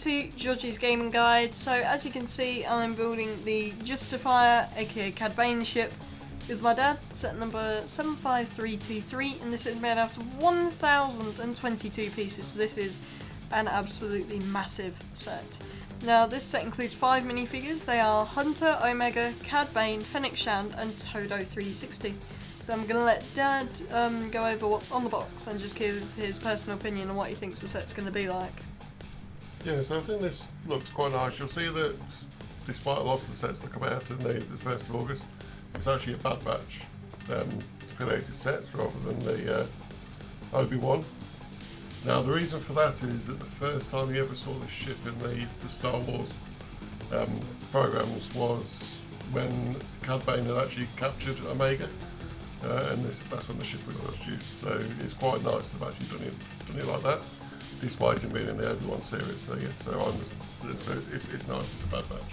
to George's Gaming Guide. So as you can see, I'm building the Justifier, aka Cad Bane ship, with my dad, set number 75323, and this is made out of 1022 pieces, so this is an absolutely massive set. Now this set includes 5 minifigures. They are Hunter, Omega, Cad Bane, Fennec Shand and Tod 360. So I'm going to let Dad go over what's on the box and just give his personal opinion on what he thinks the set's going to be like. Yeah, so I think this looks quite nice. You'll see that despite a lot of the sets that come out in the 1st of August, it's actually a Bad Batch affiliated set rather than the Obi-Wan. Now the reason for that is that the first time you ever saw this ship in the Star Wars programs was when Cad Bane had actually captured Omega, and that's when the ship was introduced. So it's quite nice to have actually done it like that, despite him being in the Obi-Wan series. So yeah, so it's nice. It's a Bad Batch.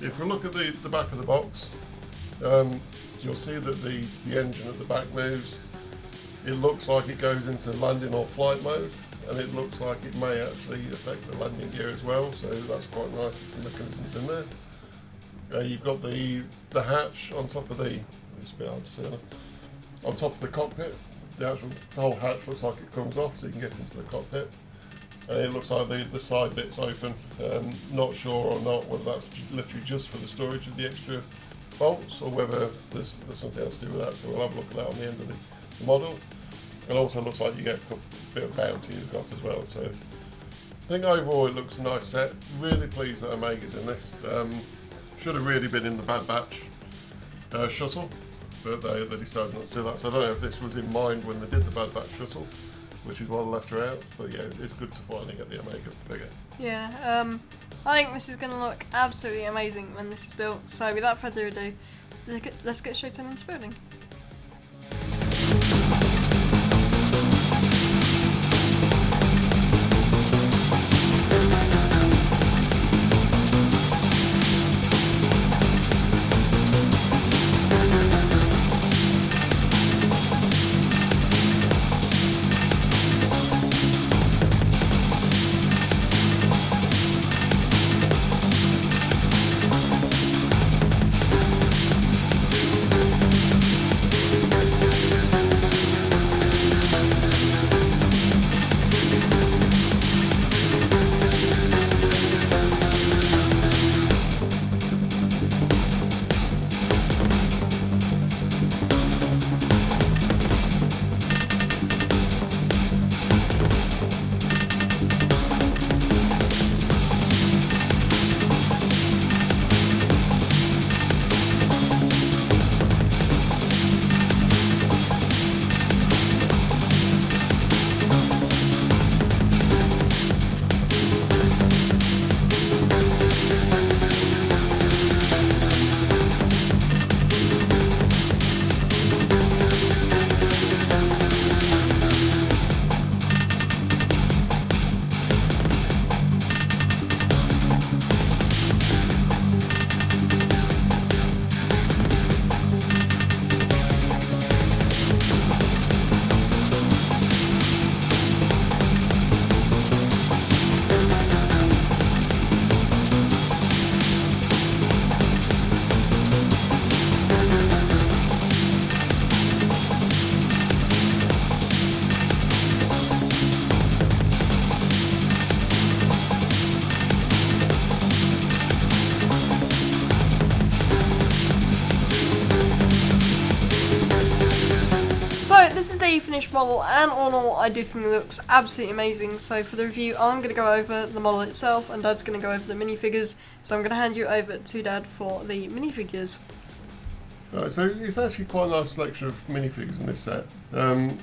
If we look at the back of the box, you'll see that the engine at the back moves. It looks like it goes into landing or flight mode, and it looks like it may actually affect the landing gear as well, so that's quite nice if the mechanism's in there. You've got the hatch on top of it's a bit hard to see, on top of the cockpit. The whole hatch looks like it comes off so you can get into the cockpit. And it looks like the side bit's open. Not sure or not whether that's literally just for the storage of the extra bolts or whether there's something else to do with that, so we'll have a look at that on the end of the model. It also looks like you get a bit of bounty you've got as well. So I think overall it looks a nice set. Really pleased that Omega's in this. Should have really been in the Bad Batch shuttle, but they decided not to do that. So I don't know if this was in mind when they did the Bad Batch shuttle, which is why they left her out. But yeah, it's good to finally get the Omega figure. Yeah, I think this is going to look absolutely amazing when this is built. So without further ado, let's get straight on into building. This is the finished model, and all in all I do think it looks absolutely amazing. So for the review I'm going to go over the model itself and Dad's going to go over the minifigures, so I'm going to hand you over to Dad for the minifigures. Right, so it's actually quite a nice selection of minifigures in this set. The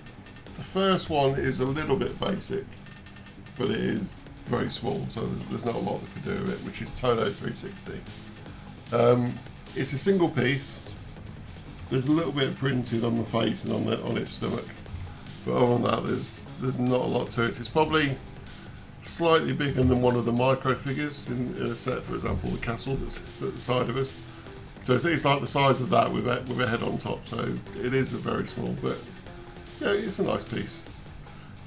first one is a little bit basic, but it is very small, so there's not a lot that can do with it, which is Tod 360. It's a single piece. There's a little bit printed on the face and on its stomach, but other than that, there's not a lot to it. It's probably slightly bigger than one of the micro figures in a set, for example, the castle that's at the side of us. So it's like the size of that with a head on top. So it is a very small, but yeah, it's a nice piece.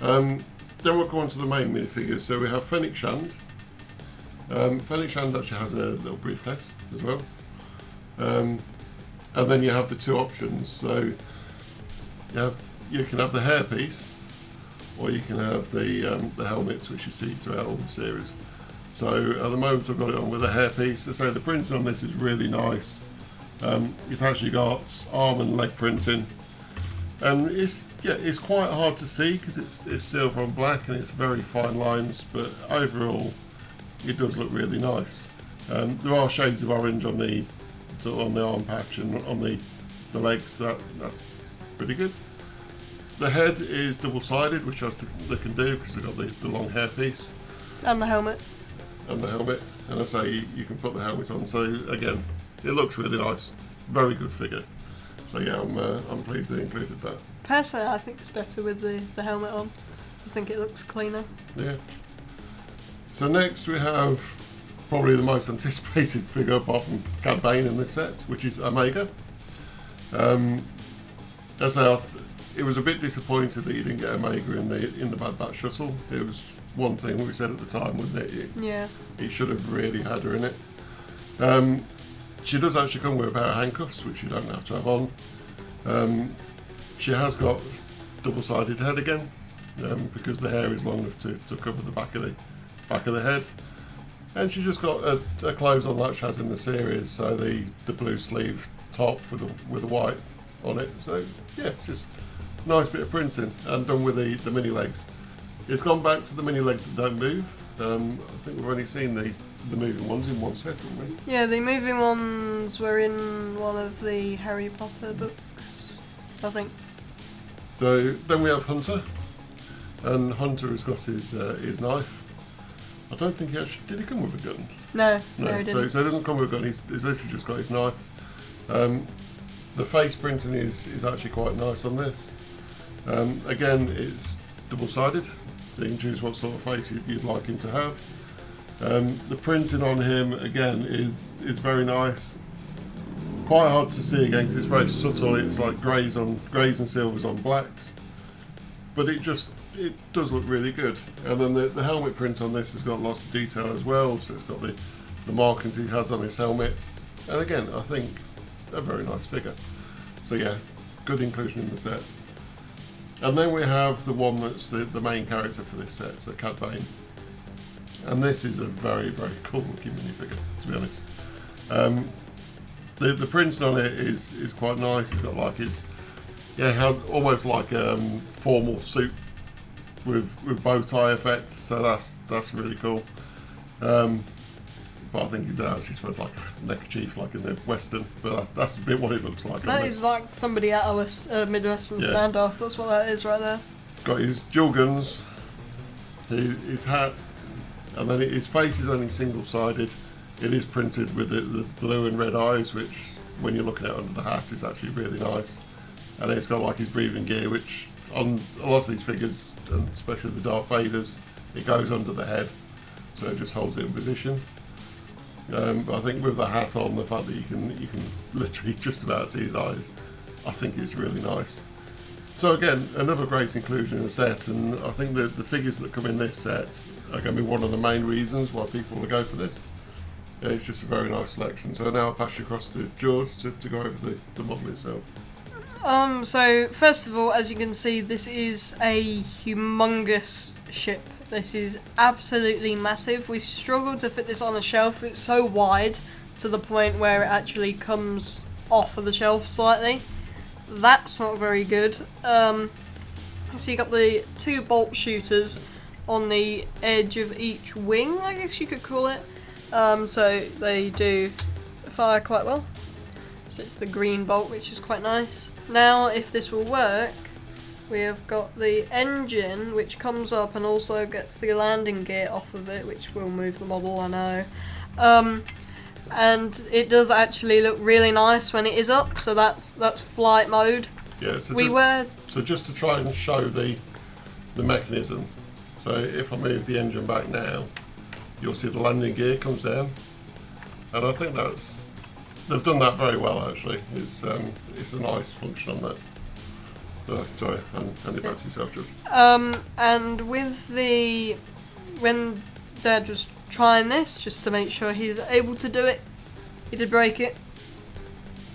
Then we'll go on to the main minifigures. So we have Fennec Shand, Fennec Shand actually has a little briefcase as well. And then you have the two options. So you can have the hairpiece, or you can have the helmets, which you see throughout all the series. So at the moment I've got it on with a hairpiece. I say the printing on this is really nice. It's actually got arm and leg printing, and it's quite hard to see because it's silver on black and it's very fine lines. But overall, it does look really nice. There are shades of orange on the arm patch and on the legs. That's pretty good. The head is double-sided, which they can do because they've got the long hair piece. And the helmet. And I say you can put the helmet on. So again, it looks really nice. Very good figure. So yeah, I'm pleased they included that. Personally, I think it's better with the helmet on. I just think it looks cleaner. Yeah. So next we have probably the most anticipated figure apart from Cad Bane in this set, which is Omega. As I say, it was a bit disappointed that you didn't get Omega in the Bad Batch shuttle. It was one thing we said at the time, wasn't it? Yeah. It should have really had her in it. She does actually come with a pair of handcuffs, which you don't have to have on. She has got double-sided head again, because the hair is long enough to cover the back of the head. And she's just got a clothes on like she has in the series, so the blue sleeve top with a white on it. So yeah, it's just a nice bit of printing and done with the mini legs. It's gone back to the mini legs that don't move. I think we've only seen the moving ones in one set, haven't we? Yeah, the moving ones were in one of the Harry Potter books, I think. So then we have Hunter, and Hunter has got his knife. I don't think did he come with a gun? No, he didn't. So he doesn't come with a gun, he's literally just got his knife. The face printing is actually quite nice on this. Again, it's double-sided, so you can choose what sort of face you'd like him to have. The printing on him, again, is very nice. Quite hard to see again because it's very subtle. It's like greys and silvers on blacks, but it does look really good. And then the helmet print on this has got lots of detail as well. So it's got the markings he has on his helmet, and again, I think a very nice figure. So yeah, good inclusion in the set. And then we have the one that's the main character for this set, so Cad Bane. And this is a very, very cool looking minifigure, to be honest. The printing on it is quite nice. It's got like has almost like a formal suit with bow tie effect, so that's really cool. But I think he's actually supposed to like a neckerchief like in the Western, but that's a bit what it looks like. That is like somebody at a Midwestern standoff, that's what that is right there. Got his dual guns, his hat, and then his face is only single-sided. It is printed with the blue and red eyes, which when you're looking at under the hat is actually really nice. And then it's got like his breathing gear, which on a lot of these figures, and especially the Darth Vaders, it goes under the head, so it just holds it in position. But I think with the hat on, the fact that you can literally just about see his eyes, I think is really nice. So again, another great inclusion in the set, and I think the figures that come in this set are going to be one of the main reasons why people will go for this. It's just a very nice selection. So now I'll pass you across to George to go over the model itself. So first of all, as you can see, this is a humongous ship. This is absolutely massive. We struggled to fit this on a shelf. It's so wide to the point where it actually comes off of the shelf slightly. That's not very good. So you got the two bolt shooters on the edge of each wing, I guess you could call it. So they do fire quite well. So it's the green bolt, which is quite nice. Now, if this will work, we have got the engine, which comes up and also gets the landing gear off of it, which will move the model, I know. And it does actually look really nice when it is up, so that's flight mode. Yeah, so just to try and show the mechanism. So if I move the engine back now, you'll see the landing gear comes down, and I think they've done that very well actually. It's a nice function on that. Sorry, hand it back to yourself, George. And with when Dad was trying this just to make sure he's able to do it. He did break it.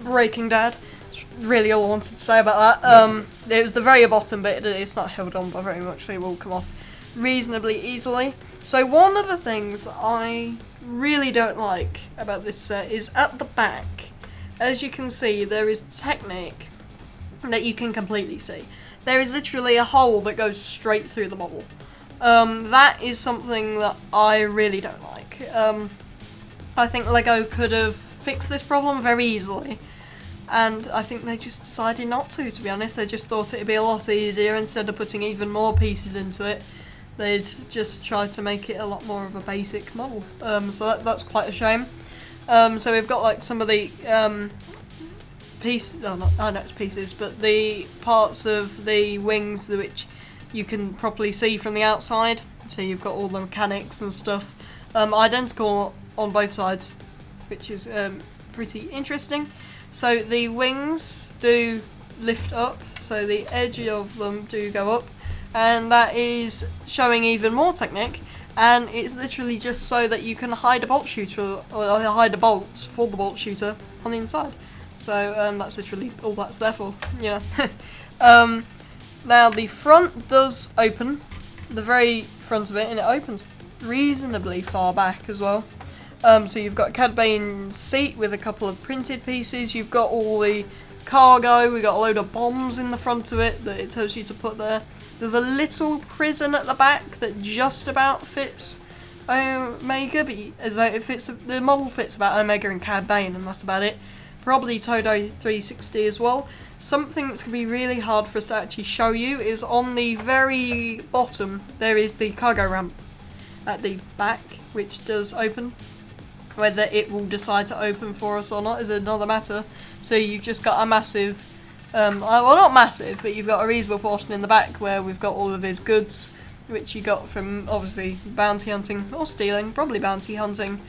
Breaking Dad. That's really all I wanted to say about that. It was the very bottom bit, it's not held on by very much, so it will come off reasonably easily. So one of the things that I really don't like about this set is at the back, as you can see, there is Technic that you can completely see. There is literally a hole that goes straight through the model. That is something that I really don't like. I think LEGO could have fixed this problem very easily, and I think they just decided not to be honest. They just thought it'd be a lot easier. Instead of putting even more pieces into it, they'd just try to make it a lot more of a basic model. So that's quite a shame. So we've got like some of the pieces, but the parts of the wings which you can properly see from the outside. So you've got all the mechanics and stuff, identical on both sides, which is pretty interesting. So the wings do lift up, so the edge of them do go up, and that is showing even more technique. And it's literally just so that you can hide a bolt shooter, or hide a bolt for the bolt shooter on the inside. So that's literally all that's there for, you know. Now the front does open, the very front of it, and it opens reasonably far back as well. So you've got Cad Bane's seat with a couple of printed pieces. You've got all the cargo. We've got a load of bombs in the front of it that it tells you to put there. There's a little prison at the back that just about fits Omega, but as though it fits, the model fits about Omega and Cad Bane, and that's about it. Probably Todo 360 as well. Something that's going to be really hard for us to actually show you is on the very bottom there is the cargo ramp at the back, which does open. Whether it will decide to open for us or not is another matter. So you've just got a massive, well not massive, but you've got a reasonable portion in the back where we've got all of his goods, which you got from obviously bounty hunting or stealing, probably bounty hunting,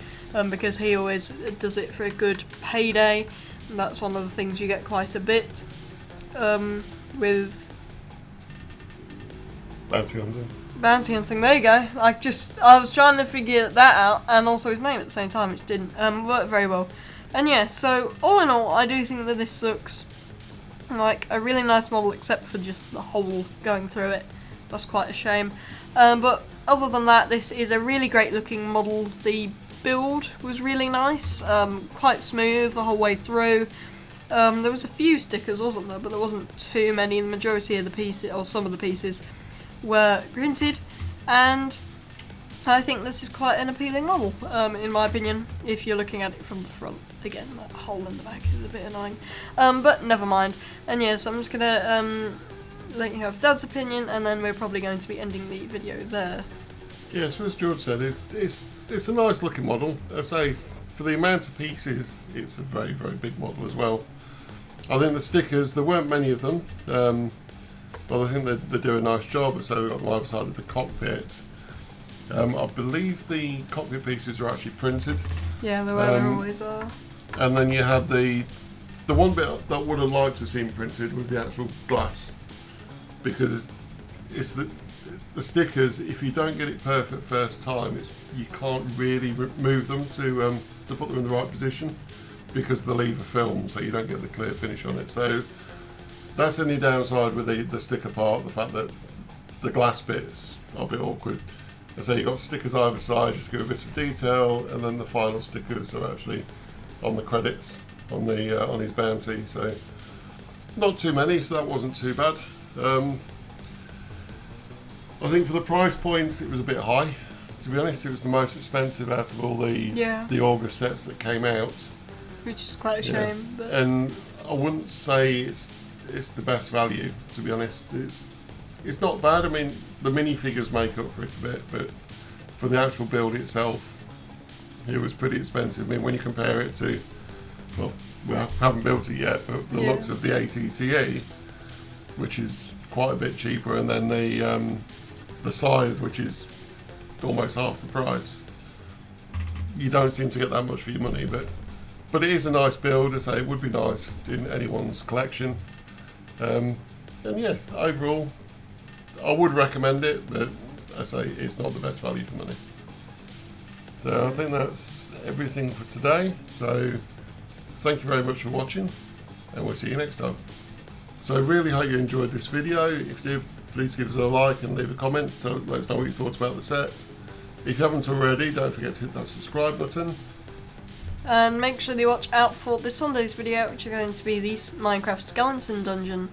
because he always does it for a good payday. And that's one of the things you get quite a bit with bounty hunting. Bounty hunting, there you go. I was trying to figure that out, and also his name at the same time, which didn't work very well. And yeah, so all in all, I do think that this looks like a really nice model, except for just the hole going through it. That's quite a shame. But other than that, this is a really great looking model. The build was really nice, quite smooth the whole way through. There was a few stickers, wasn't there? But there wasn't too many. The majority of the pieces, or some of the pieces, were printed, and I think this is quite an appealing model, in my opinion, if you're looking at it from the front. Again, that hole in the back is a bit annoying, but never mind. And yes, I'm just gonna let you have Dad's opinion, and then we're probably going to be ending the video there. Yeah, so as George said, it's a nice looking model. I say, for the amount of pieces, it's a very, very big model as well. I think the stickers, there weren't many of them, but I think they do a nice job. So we've got on either side of the cockpit. I believe the cockpit pieces are actually printed. Yeah, they always are. And then you have the one bit that I would have liked to have seen printed was the actual glass, because it's the stickers. If you don't get it perfect first time, you can't really move them to put them in the right position, because they leave a film, so you don't get the clear finish on it. So that's the only downside with the sticker part, the fact that the glass bits are a bit awkward. And so you've got stickers either side, just give a bit of detail, and then the final stickers are actually on the credits on his bounty. So not too many, so that wasn't too bad. I think for the price point, it was a bit high. To be honest, it was the most expensive out of all the August sets that came out, which is quite a shame. But and I wouldn't say it's the best value, to be honest. It's not bad. I mean, the minifigures make up for it a bit, but for the actual build itself, it was pretty expensive. I mean, when you compare it to, well, we haven't built it yet, but the looks of the ATTE, which is quite a bit cheaper, and then the Scythe, which is almost half the price, you don't seem to get that much for your money. But it is a nice build. I say it would be nice in anyone's collection. And yeah, overall, I would recommend it, but I say it's not the best value for money. So I think that's everything for today. So thank you very much for watching, and we'll see you next time. So I really hope you enjoyed this video. If you did, please give us a like and leave a comment to let us know what you thought about the set. If you haven't already, don't forget to hit that subscribe button. And make sure you watch out for this Sunday's video, which is going to be the Minecraft Skeleton Dungeon.